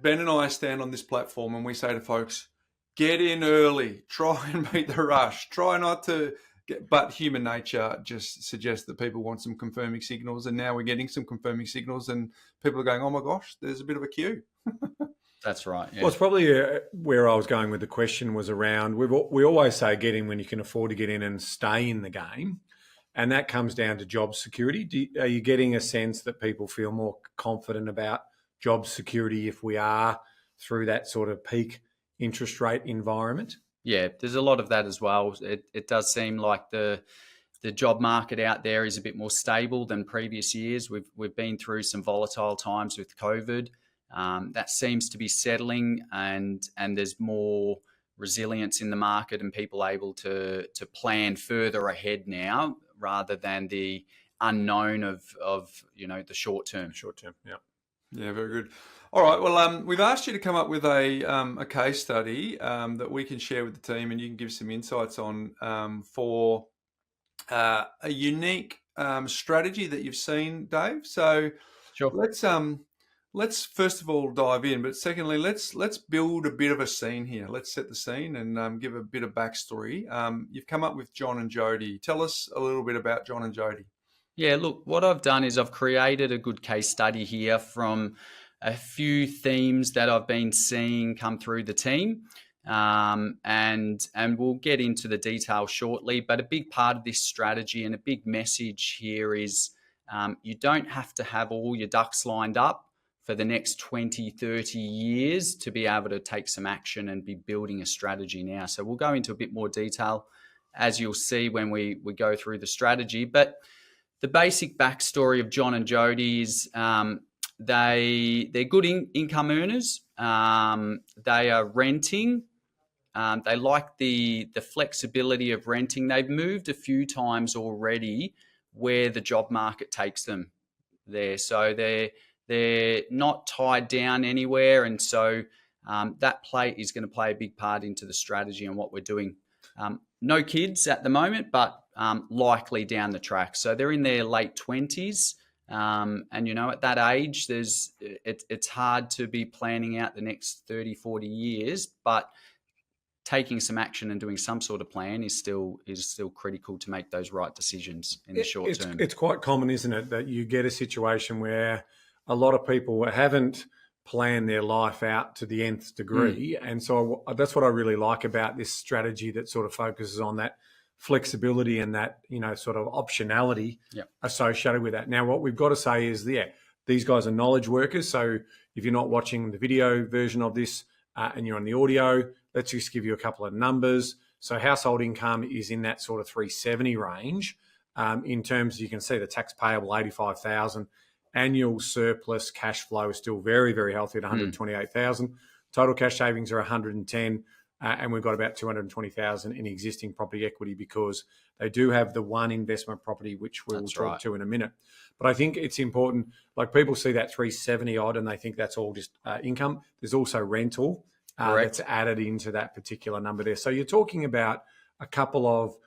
Ben and I stand on this platform and we say to folks, get in early, try and beat the rush, try not to get, but human nature just suggests that people want some confirming signals, and now we're getting some confirming signals and people are going, oh my gosh, there's a bit of a queue. That's right. Yeah. Well, it's probably where I was going with the question was around, we always say get in when you can afford to get in and stay in the game. And that comes down to job security. Are you getting a sense that people feel more confident about job security if we are through that sort of peak interest rate environment? Yeah, there's a lot of that as well. It does seem like the job market out there is a bit more stable than previous years. We've been through some volatile times with COVID. That seems to be settling, and there's more resilience in the market and people able to plan further ahead now rather than the unknown of the short term. Yeah, very good. All right. Well, we've asked you to come up with a case study that we can share with the team, and you can give some insights on for a unique strategy that you've seen, Dave. So sure. Let's first of all dive in, but secondly, let's build a bit of a scene here. Let's set the scene and give a bit of backstory. You've come up with John and Jody. Tell us a little bit about John and Jody. Yeah, look, what I've done is I've created a good case study here from a few themes that I've been seeing come through the team. And we'll get into the detail shortly, but a big part of this strategy and a big message here is you don't have to have all your ducks lined up for the next 20, 30 years to be able to take some action and be building a strategy now. So we'll go into a bit more detail as you'll see when we go through the strategy. But the basic backstory of John and Jody is they're good income earners. They are renting. They like the flexibility of renting. They've moved a few times already where the job market takes them there. So they're not tied down anywhere. And so that is going to play a big part into the strategy and what we're doing. No kids at the moment, but likely down the track. So they're in their late 20s. And, at that age, it's hard to be planning out the next 30, 40 years, but taking some action and doing some sort of plan is still critical to make those right decisions in the short term. It's quite common, isn't it, that you get a situation where a lot of people haven't planned their life out to the nth degree. And so that's what I really like about this strategy that sort of focuses on that flexibility and that, sort of optionality associated with that. Now, what we've got to say is, these guys are knowledge workers. So if you're not watching the video version of this and you're on the audio, let's just give you a couple of numbers. So household income is in that sort of 370 range. In terms, you can see the tax payable, 85,000. Annual surplus cash flow is still very, very healthy at 128,000. Total cash savings are 110, and we've got about 220,000 in existing property equity because they do have the one investment property, which we'll talk to in a minute. But I think it's important, like people see that 370 odd and they think that's all just income. There's also rental that's added into that particular number there. So you're talking about a couple of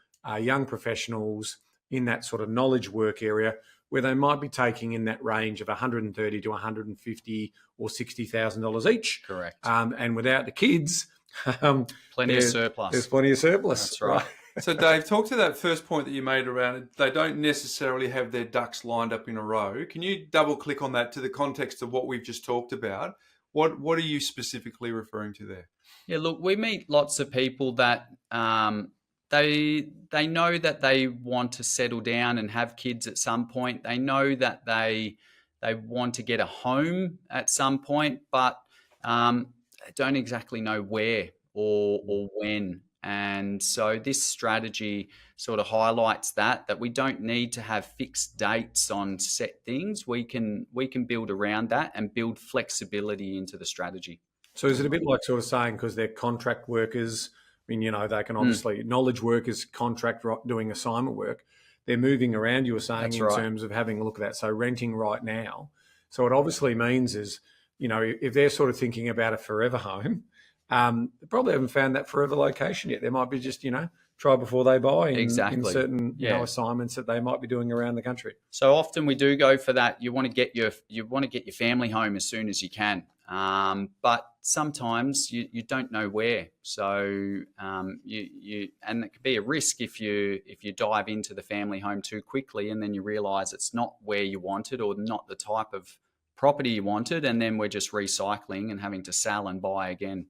young professionals in that sort of knowledge work area where they might be taking in that range of 130 to 150 or $60,000 each. Correct. And without the kids, plenty of surplus. There's plenty of surplus. That's right. So, Dave, talk to that first point that you made around it. They don't necessarily have their ducks lined up in a row. Can you double click on that to the context of what we've just talked about? What are you specifically referring to there? Yeah, look, we meet lots of people that they know that they want to settle down and have kids at some point. They know that they want to get a home at some point, but they don't exactly know where or when. And so this strategy sort of highlights that we don't need to have fixed dates on set things. We can build around that and build flexibility into the strategy. So is it a bit like sort of saying, because they're contract workers, I mean, they can obviously, knowledge workers contract doing assignment work. They're moving around, you were saying, terms of having a look at that. So renting right now. So what obviously means is, if they're sort of thinking about a forever home, they probably haven't found that forever location yet. There might be just, try before they buy in Exactly. certain Yeah. assignments that they might be doing around the country. So often we do go for that. You want to get your family home as soon as you can, but sometimes you don't know where. So and it could be a risk if you dive into the family home too quickly, and then you realise it's not where you wanted or not the type of property you wanted, and then we're just recycling and having to sell and buy again.